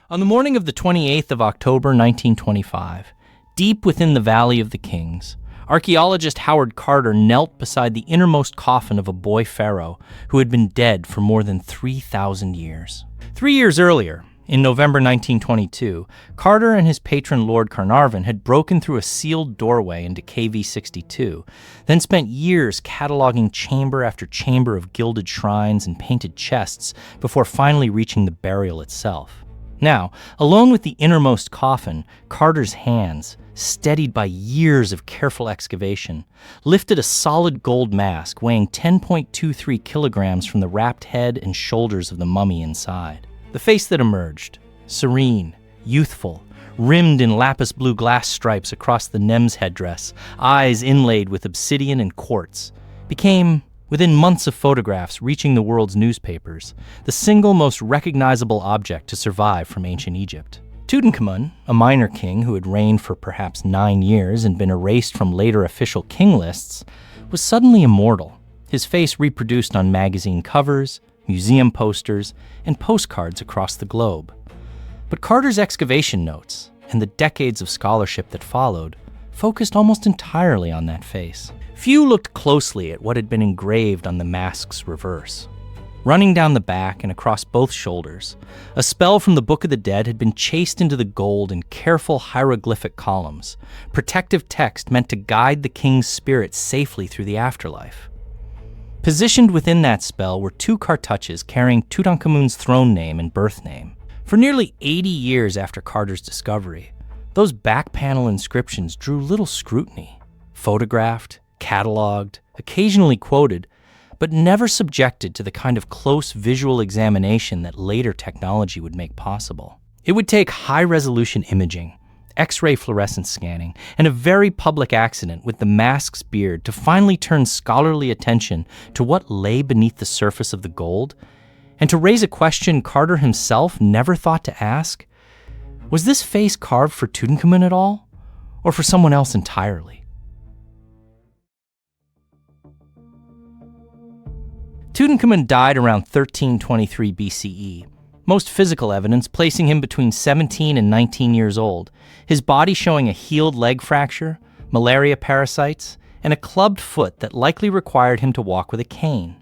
On the morning of the 28th of October, 1925, deep within the Valley of the Kings, archaeologist Howard Carter knelt beside the innermost coffin of a boy pharaoh who had been dead for more than 3,000 years. 3 years earlier, in November 1922, Carter and his patron Lord Carnarvon had broken through a sealed doorway into KV-62, then spent years cataloging chamber after chamber of gilded shrines and painted chests before finally reaching the burial itself. Now, alone with the innermost coffin, Carter's hands, steadied by years of careful excavation, lifted a solid gold mask weighing 10.23 kilograms from the wrapped head and shoulders of the mummy inside. The face that emerged, serene, youthful, rimmed in lapis blue glass stripes across the Nem's headdress, eyes inlaid with obsidian and quartz, became, within months of photographs reaching the world's newspapers, the single most recognizable object to survive from ancient Egypt. Tutankhamun, a minor king who had reigned for perhaps 9 years and been erased from later official king lists, was suddenly immortal, his face reproduced on magazine covers, museum posters, and postcards across the globe. But Carter's excavation notes, and the decades of scholarship that followed, focused almost entirely on that face. Few looked closely at what had been engraved on the mask's reverse. Running down the back and across both shoulders, a spell from the Book of the Dead had been chased into the gold in careful hieroglyphic columns, protective text meant to guide the king's spirit safely through the afterlife. Positioned within that spell were 2 cartouches carrying Tutankhamun's throne name and birth name. For nearly 80 years after Carter's discovery, those back panel inscriptions drew little scrutiny, photographed, cataloged, occasionally quoted, but never subjected to the kind of close visual examination that later technology would make possible. It would take high-resolution imaging, X-ray fluorescence scanning, and a very public accident with the mask's beard to finally turn scholarly attention to what lay beneath the surface of the gold, and to raise a question Carter himself never thought to ask: was this face carved for Tutankhamun at all, or for someone else entirely? Tutankhamun died around 1323 BCE, most physical evidence placing him between 17 and 19 years old, his body showing a healed leg fracture, malaria parasites, and a clubbed foot that likely required him to walk with a cane.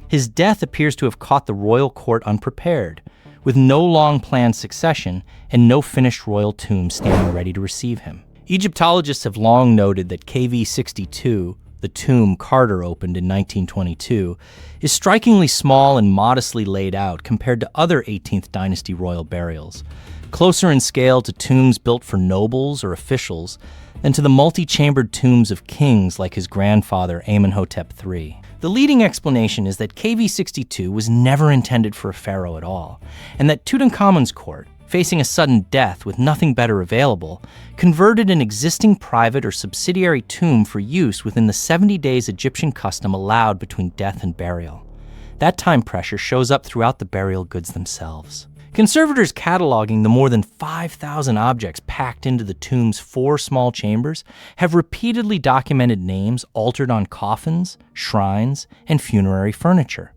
His death appears to have caught the royal court unprepared, with no long-planned succession and no finished royal tomb standing ready to receive him. Egyptologists have long noted that KV-62, the tomb Carter opened in 1922, is strikingly small and modestly laid out compared to other 18th dynasty royal burials, closer in scale to tombs built for nobles or officials than to the multi-chambered tombs of kings like his grandfather Amenhotep III. The leading explanation is that KV-62 was never intended for a pharaoh at all, and that Tutankhamun's court, facing a sudden death with nothing better available, converted an existing private or subsidiary tomb for use within the 70 days Egyptian custom allowed between death and burial. That time pressure shows up throughout the burial goods themselves. Conservators cataloging the more than 5,000 objects packed into the tomb's 4 small chambers have repeatedly documented names altered on coffins, shrines, and funerary furniture.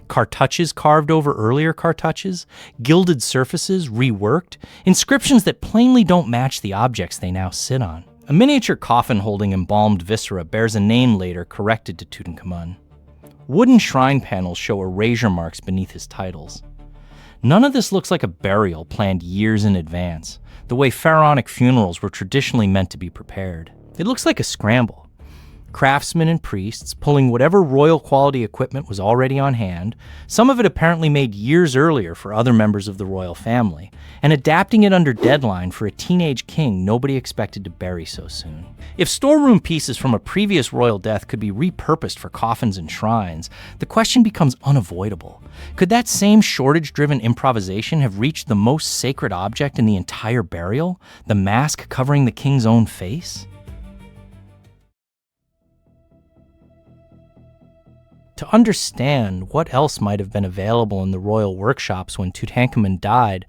Cartouches carved over earlier cartouches, gilded surfaces reworked, inscriptions that plainly don't match the objects they now sit on. A miniature coffin holding embalmed viscera bears a name later corrected to Tutankhamun. Wooden shrine panels show erasure marks beneath his titles. None of this looks like a burial planned years in advance, the way pharaonic funerals were traditionally meant to be prepared. It looks like a scramble. Craftsmen and priests pulling whatever royal quality equipment was already on hand, some of it apparently made years earlier for other members of the royal family, and adapting it under deadline for a teenage king nobody expected to bury so soon. If storeroom pieces from a previous royal death could be repurposed for coffins and shrines, the question becomes unavoidable. Could that same shortage-driven improvisation have reached the most sacred object in the entire burial, the mask covering the king's own face? To understand what else might have been available in the royal workshops when Tutankhamun died,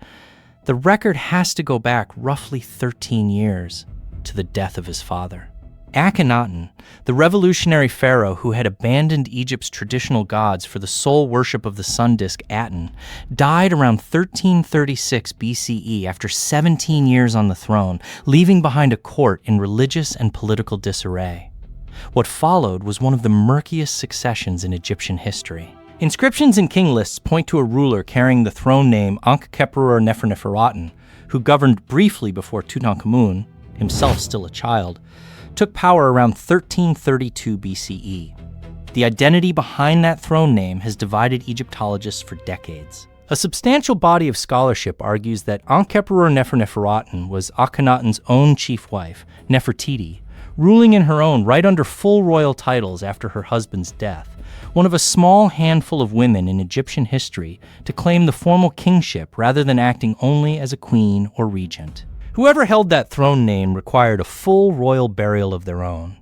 the record has to go back roughly 13 years to the death of his father. Akhenaten, the revolutionary pharaoh who had abandoned Egypt's traditional gods for the sole worship of the sun disk Aten, died around 1336 BCE after 17 years on the throne, leaving behind a court in religious and political disarray. What followed was one of the murkiest successions in Egyptian history. Inscriptions and king lists point to a ruler carrying the throne name Ankh-Kheperur-Nefer-Neferuaten, who governed briefly before Tutankhamun, himself still a child, took power around 1332 BCE. The identity behind that throne name has divided Egyptologists for decades. A substantial body of scholarship argues that Ankh-Kheperur-Nefer-Neferuaten was Akhenaten's own chief wife, Nefertiti, ruling in her own right under full royal titles after her husband's death, one of a small handful of women in Egyptian history to claim the formal kingship rather than acting only as a queen or regent. Whoever held that throne name required a full royal burial of their own.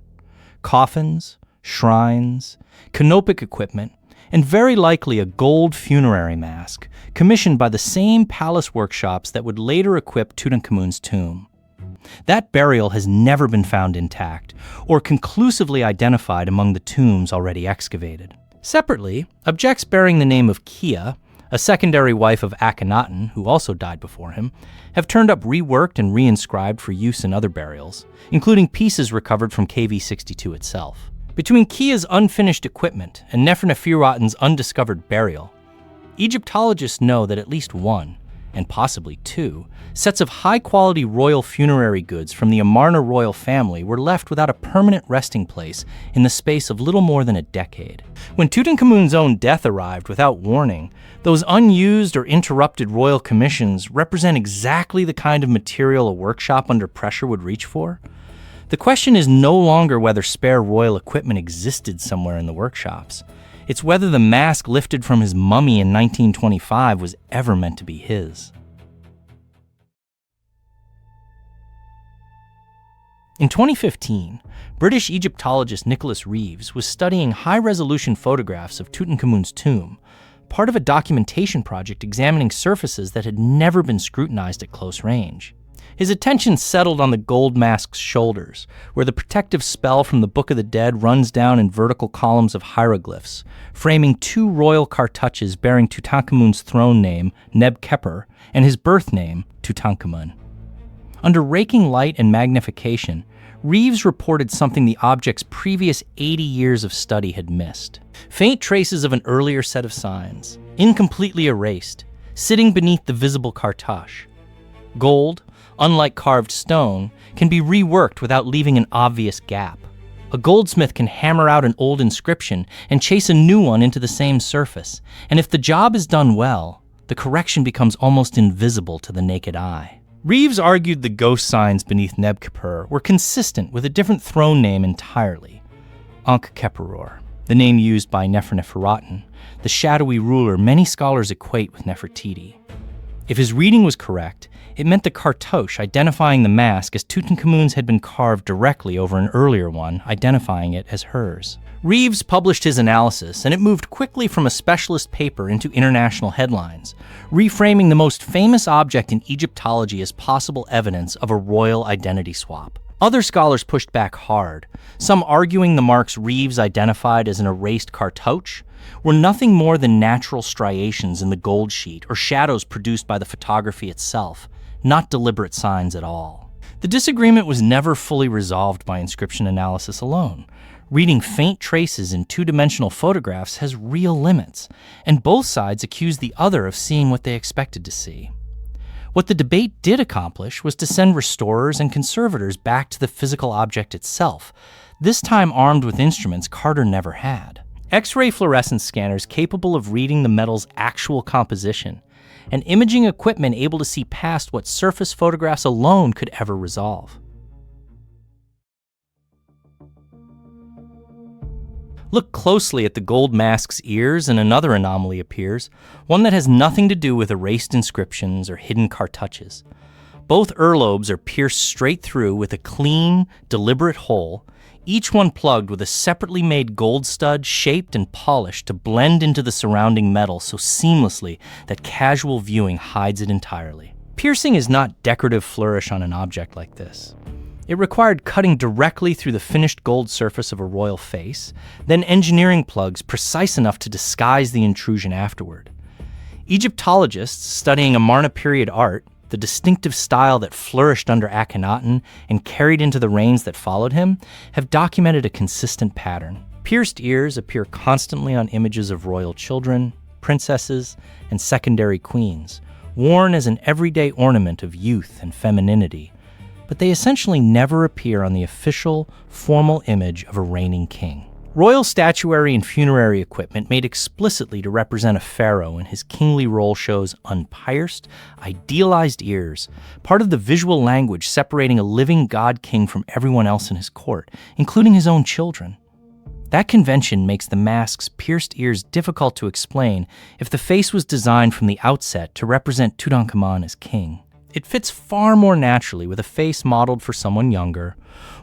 Coffins, shrines, canopic equipment, and very likely a gold funerary mask, commissioned by the same palace workshops that would later equip Tutankhamun's tomb. That burial has never been found intact, or conclusively identified among the tombs already excavated. Separately, objects bearing the name of Kia, a secondary wife of Akhenaten, who also died before him, have turned up reworked and reinscribed for use in other burials, including pieces recovered from KV-62 itself. Between Kia's unfinished equipment and Nefer-Neferuaten's undiscovered burial, Egyptologists know that at least one, and possibly two, sets of high-quality royal funerary goods from the Amarna royal family were left without a permanent resting place in the space of little more than a decade. When Tutankhamun's own death arrived without warning, those unused or interrupted royal commissions represent exactly the kind of material a workshop under pressure would reach for. The question is no longer whether spare royal equipment existed somewhere in the workshops. It's whether the mask lifted from his mummy in 1925 was ever meant to be his. In 2015, British Egyptologist Nicholas Reeves was studying high-resolution photographs of Tutankhamun's tomb, part of a documentation project examining surfaces that had never been scrutinized at close range. His attention settled on the gold mask's shoulders, where the protective spell from the Book of the Dead runs down in vertical columns of hieroglyphs, framing two royal cartouches bearing Tutankhamun's throne name, Neb-Khepir, and his birth name, Tutankhamun. Under raking light and magnification, Reeves reported something the object's previous 80 years of study had missed. Faint traces of an earlier set of signs, incompletely erased, sitting beneath the visible cartouche. Gold, unlike carved stone, can be reworked without leaving an obvious gap. A goldsmith can hammer out an old inscription and chase a new one into the same surface, and if the job is done well, the correction becomes almost invisible to the naked eye. Reeves argued the ghost signs beneath Neb-Khepir were consistent with a different throne name entirely, Ankh-Kheperur, the name used by Nefer-Neferuaten, the shadowy ruler many scholars equate with Nefertiti. If his reading was correct, it meant the cartouche identifying the mask as Tutankhamun's had been carved directly over an earlier one, identifying it as hers. Reeves published his analysis, and it moved quickly from a specialist paper into international headlines, reframing the most famous object in Egyptology as possible evidence of a royal identity swap. Other scholars pushed back hard, some arguing the marks Reeves identified as an erased cartouche were nothing more than natural striations in the gold sheet or shadows produced by the photography itself, not deliberate signs at all. The disagreement was never fully resolved by inscription analysis alone. Reading faint traces in two-dimensional photographs has real limits, and both sides accused the other of seeing what they expected to see. What the debate did accomplish was to send restorers and conservators back to the physical object itself, this time armed with instruments Carter never had. X-ray fluorescence scanners capable of reading the metal's actual composition, and imaging equipment able to see past what surface photographs alone could ever resolve. Look closely at the gold mask's ears and another anomaly appears, one that has nothing to do with erased inscriptions or hidden cartouches. Both earlobes are pierced straight through with a clean, deliberate hole, each one plugged with a separately made gold stud shaped and polished to blend into the surrounding metal so seamlessly that casual viewing hides it entirely. Piercing is not decorative flourish on an object like this. It required cutting directly through the finished gold surface of a royal face, then engineering plugs precise enough to disguise the intrusion afterward. Egyptologists studying Amarna period art, the distinctive style that flourished under Akhenaten and carried into the reigns that followed him, have documented a consistent pattern. Pierced ears appear constantly on images of royal children, princesses, and secondary queens, worn as an everyday ornament of youth and femininity, but they essentially never appear on the official, formal image of a reigning king. Royal statuary and funerary equipment made explicitly to represent a pharaoh in his kingly role shows unpierced, idealized ears, part of the visual language separating a living god-king from everyone else in his court, including his own children. That convention makes the mask's pierced ears difficult to explain if the face was designed from the outset to represent Tutankhamun as king. It fits far more naturally with a face modeled for someone younger,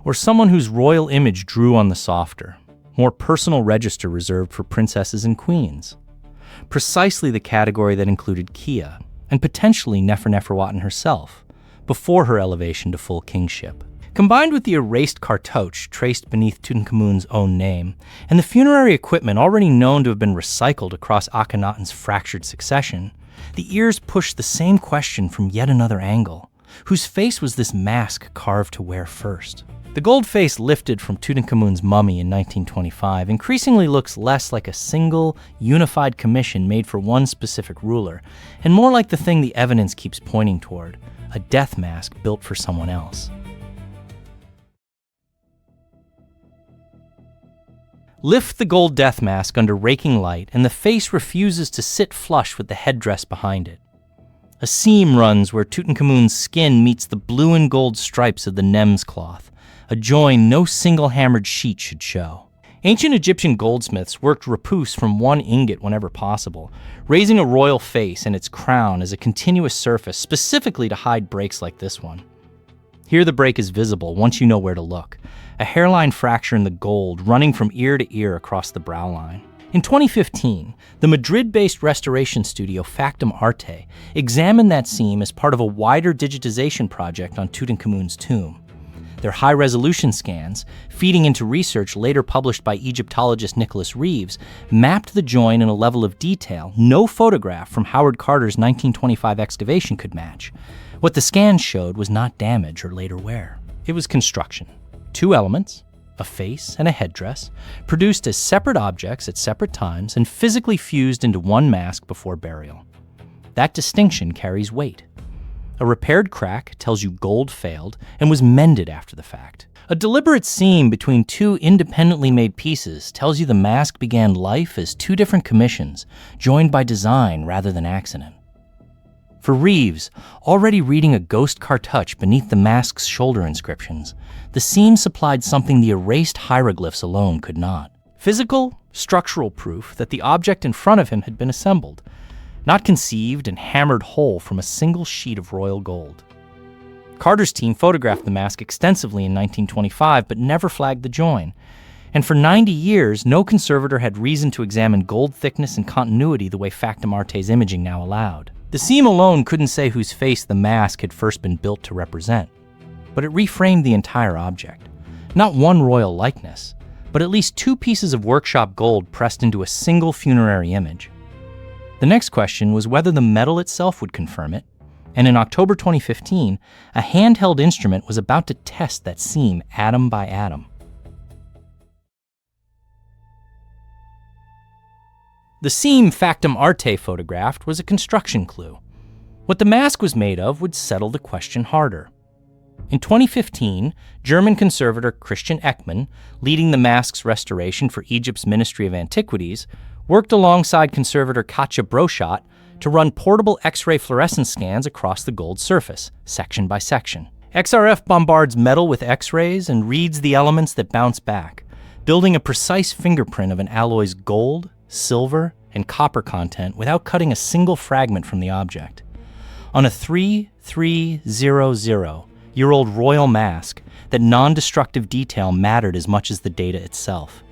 or someone whose royal image drew on the softer, more personal register reserved for princesses and queens. Precisely the category that included Kia, and potentially Neferneferuaten herself, before her elevation to full kingship. Combined with the erased cartouche traced beneath Tutankhamun's own name, and the funerary equipment already known to have been recycled across Akhenaten's fractured succession, the ears push the same question from yet another angle. Whose face was this mask carved to wear first? The gold face lifted from Tutankhamun's mummy in 1925 increasingly looks less like a single, unified commission made for one specific ruler, and more like the thing the evidence keeps pointing toward, a death mask built for someone else. Lift the gold death mask under raking light, and the face refuses to sit flush with the headdress behind it. A seam runs where Tutankhamun's skin meets the blue and gold stripes of the Nems cloth, a join no single hammered sheet should show. Ancient Egyptian goldsmiths worked repousse from one ingot whenever possible, raising a royal face and its crown as a continuous surface specifically to hide breaks like this one. Here the break is visible once you know where to look, a hairline fracture in the gold running from ear to ear across the brow line. In 2015, the Madrid-based restoration studio Factum Arte examined that seam as part of a wider digitization project on Tutankhamun's tomb. Their high-resolution scans, feeding into research later published by Egyptologist Nicholas Reeves, mapped the join in a level of detail no photograph from Howard Carter's 1925 excavation could match. What the scans showed was not damage or later wear. It was construction. Two elements, a face and a headdress, produced as separate objects at separate times and physically fused into one mask before burial. That distinction carries weight. A repaired crack tells you gold failed and was mended after the fact. A deliberate seam between two independently made pieces tells you the mask began life as two different commissions, joined by design rather than accident. For Reeves, already reading a ghost cartouche beneath the mask's shoulder inscriptions, the seam supplied something the erased hieroglyphs alone could not. Physical, structural proof that the object in front of him had been assembled, not conceived and hammered whole from a single sheet of royal gold. Carter's team photographed the mask extensively in 1925, but never flagged the join. And for 90 years, no conservator had reason to examine gold thickness and continuity the way Factum Arte's imaging now allowed. The seam alone couldn't say whose face the mask had first been built to represent, but it reframed the entire object. Not one royal likeness, but at least two pieces of workshop gold pressed into a single funerary image. The next question was whether the metal itself would confirm it, and in October 2015, a handheld instrument was about to test that seam atom by atom. The seam Factum Arte photographed was a construction clue. What the mask was made of would settle the question harder. In 2015, German conservator Christian Eckmann, leading the mask's restoration for Egypt's Ministry of Antiquities, worked alongside conservator Katja Broschat to run portable X-ray fluorescence scans across the gold surface, section by section. XRF bombards metal with X-rays and reads the elements that bounce back, building a precise fingerprint of an alloy's gold, silver, and copper content without cutting a single fragment from the object. On a 3300-year-old royal mask, that non-destructive detail mattered as much as the data itself.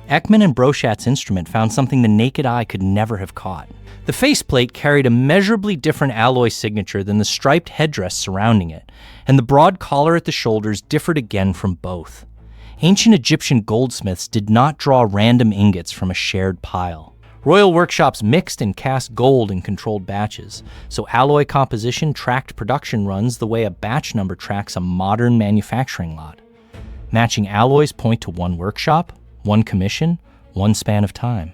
Ekman and Brochat's instrument found something the naked eye could never have caught. The faceplate carried a measurably different alloy signature than the striped headdress surrounding it, and the broad collar at the shoulders differed again from both. Ancient Egyptian goldsmiths did not draw random ingots from a shared pile. Royal workshops mixed and cast gold in controlled batches, so alloy composition tracked production runs the way a batch number tracks a modern manufacturing lot. Matching alloys point to one workshop, one commission, one span of time.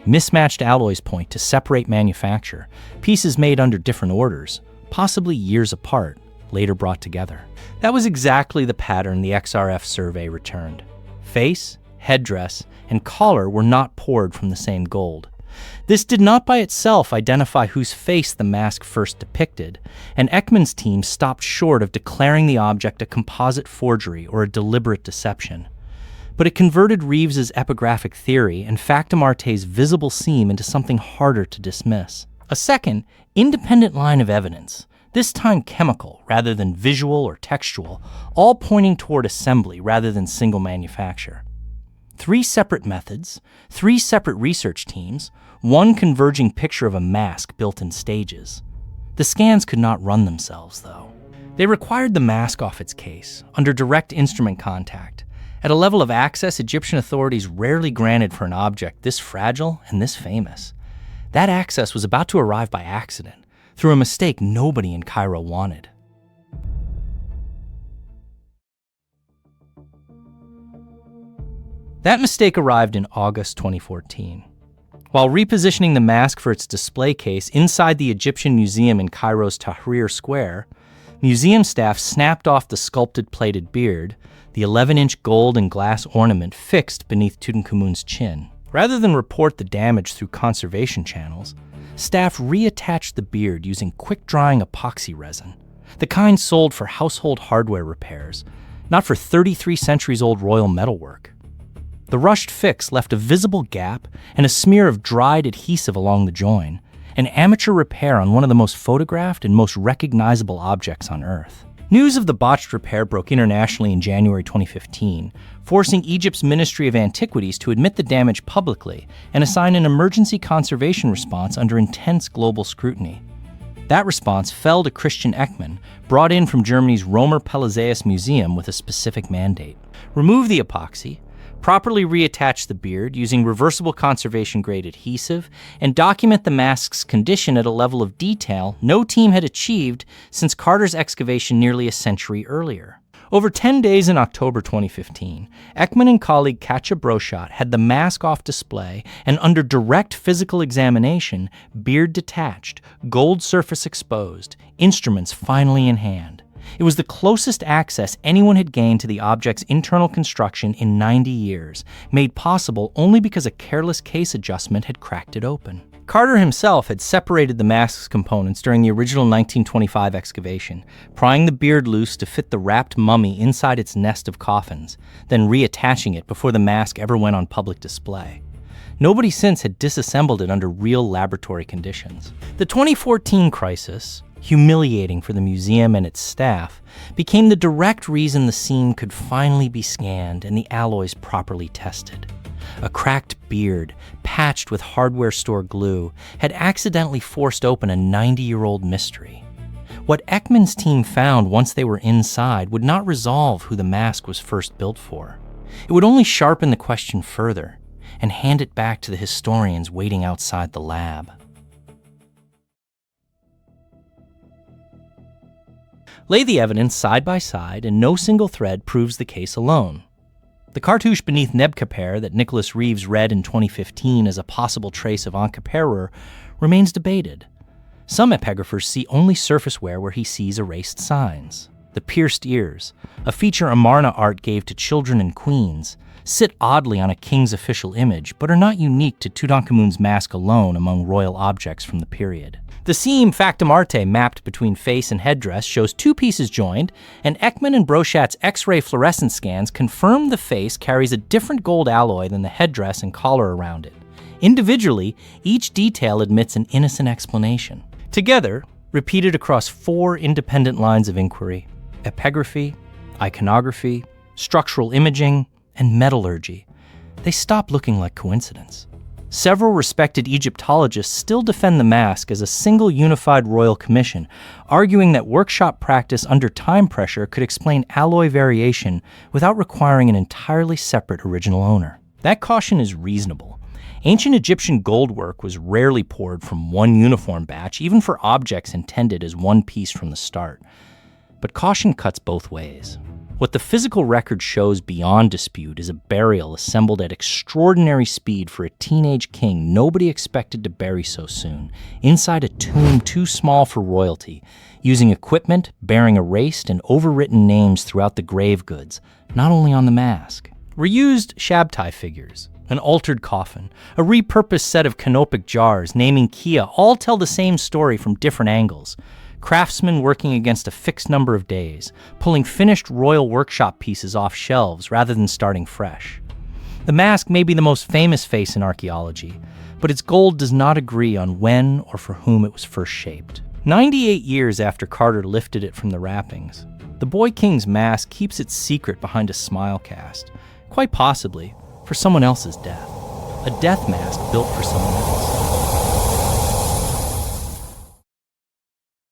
Mismatched alloys point to separate manufacture, pieces made under different orders, possibly years apart, later brought together. That was exactly the pattern the XRF survey returned. Face, headdress, and collar were not poured from the same gold. This did not by itself identify whose face the mask first depicted, and Ekman's team stopped short of declaring the object a composite forgery or a deliberate deception. But it converted Reeves's epigraphic theory and Factum Arte's visible seam into something harder to dismiss. A second, independent line of evidence, this time chemical rather than visual or textual, all pointing toward assembly rather than single manufacture. 3 separate methods, 3 separate research teams, one converging picture of a mask built in stages. The scans could not run themselves, though. They required the mask off its case, under direct instrument contact, at a level of access Egyptian authorities rarely granted for an object this fragile and this famous. That access was about to arrive by accident, through a mistake nobody in Cairo wanted. That mistake arrived in August 2014. While repositioning the mask for its display case inside the Egyptian Museum in Cairo's Tahrir Square, museum staff snapped off the sculpted plated beard, the 11-inch gold and glass ornament fixed beneath Tutankhamun's chin. Rather than report the damage through conservation channels, staff reattached the beard using quick-drying epoxy resin, the kind sold for household hardware repairs, not for 33 centuries-old royal metalwork. The rushed fix left a visible gap and a smear of dried adhesive along the join, an amateur repair on one of the most photographed and most recognizable objects on Earth. News of the botched repair broke internationally in January 2015, forcing Egypt's Ministry of Antiquities to admit the damage publicly and assign an emergency conservation response under intense global scrutiny. That response fell to Christian Ekman, brought in from Germany's Romer Pelizaeus Museum with a specific mandate. Remove the epoxy, properly reattach the beard using reversible conservation-grade adhesive, and document the mask's condition at a level of detail no team had achieved since Carter's excavation nearly a century earlier. Over 10 days in October 2015, Ekman and colleague Katja Brochat had the mask off display and under direct physical examination, beard detached, gold surface exposed, instruments finally in hand. It was the closest access anyone had gained to the object's internal construction in 90 years, made possible only because a careless case adjustment had cracked it open. Carter himself had separated the mask's components during the original 1925 excavation, prying the beard loose to fit the wrapped mummy inside its nest of coffins, then reattaching it before the mask ever went on public display. Nobody since had disassembled it under real laboratory conditions. The 2014 crisis, humiliating for the museum and its staff, became the direct reason the seam could finally be scanned and the alloys properly tested. A cracked beard, patched with hardware store glue, had accidentally forced open a 90-year-old mystery. What Ekman's team found once they were inside would not resolve who the mask was first built for. It would only sharpen the question further and hand it back to the historians waiting outside the lab. Lay the evidence side by side, and no single thread proves the case alone. The cartouche beneath Nebkhaper that Nicholas Reeves read in 2015 as a possible trace of Ankheperur remains debated. Some epigraphers see only surface wear where he sees erased signs. The pierced ears, a feature Amarna art gave to children and queens, sit oddly on a king's official image, but are not unique to Tutankhamun's mask alone among royal objects from the period. The seam Factum Arte mapped between face and headdress shows 2 pieces joined, and Ekman and Brochat's X-ray fluorescence scans confirm the face carries a different gold alloy than the headdress and collar around it. Individually, each detail admits an innocent explanation. Together, repeated across 4 independent lines of inquiry: epigraphy, iconography, structural imaging, and metallurgy, they stop looking like coincidence. Several respected Egyptologists still defend the mask as a single unified royal commission, arguing that workshop practice under time pressure could explain alloy variation without requiring an entirely separate original owner. That caution is reasonable. Ancient Egyptian goldwork was rarely poured from one uniform batch, even for objects intended as one piece from the start. But caution cuts both ways. What the physical record shows beyond dispute is a burial assembled at extraordinary speed for a teenage king nobody expected to bury so soon, inside a tomb too small for royalty, using equipment bearing erased and overwritten names throughout the grave goods, not only on the mask. Reused Shabtai figures, an altered coffin, a repurposed set of canopic jars naming Kia all tell the same story from different angles. Craftsmen working against a fixed number of days, pulling finished royal workshop pieces off shelves rather than starting fresh. The mask may be the most famous face in archaeology, but its gold does not agree on when or for whom it was first shaped. 98 years after Carter lifted it from the wrappings, the Boy King's mask keeps its secret behind a smile cast, quite possibly for someone else's death. A death mask built for someone else.